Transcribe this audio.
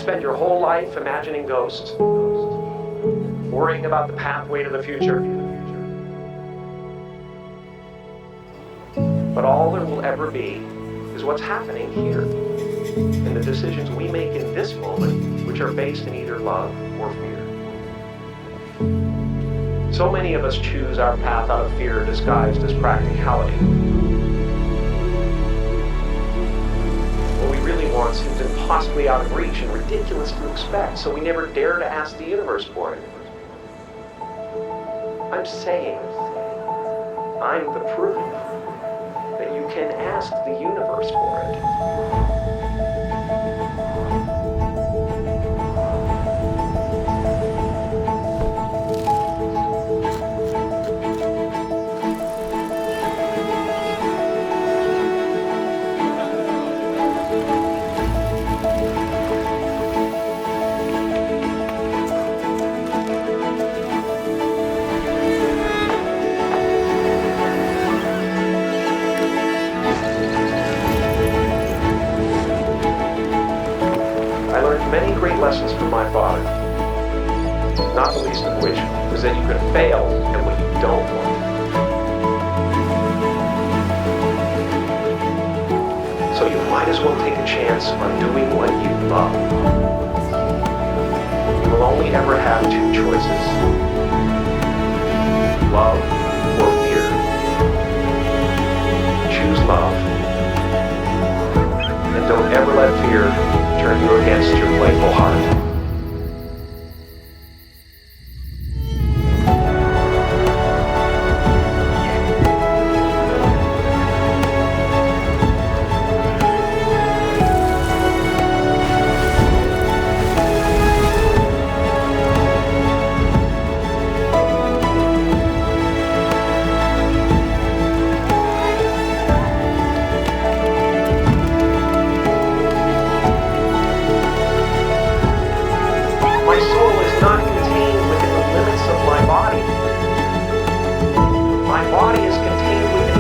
spend your whole life imagining ghosts, worrying about the pathway to the future. But all there will ever be is what's happening here, and the decisions we make in this moment, which are based in either love or fear. So many of us choose our path out of fear disguised as practicality. What we really want seems impossibly out of reach and ridiculous to expect, so we never dare to ask the universe for it. I'm saying, I'm the proof that you can ask the universe for it. Many great lessons from my father, not the least of which is that you can fail at what you don't want. So you might as well take a chance on doing what you love. You will only ever have two choices: love or fear. Choose love, and don't ever let fear turn you against your playful heart. My body is contained within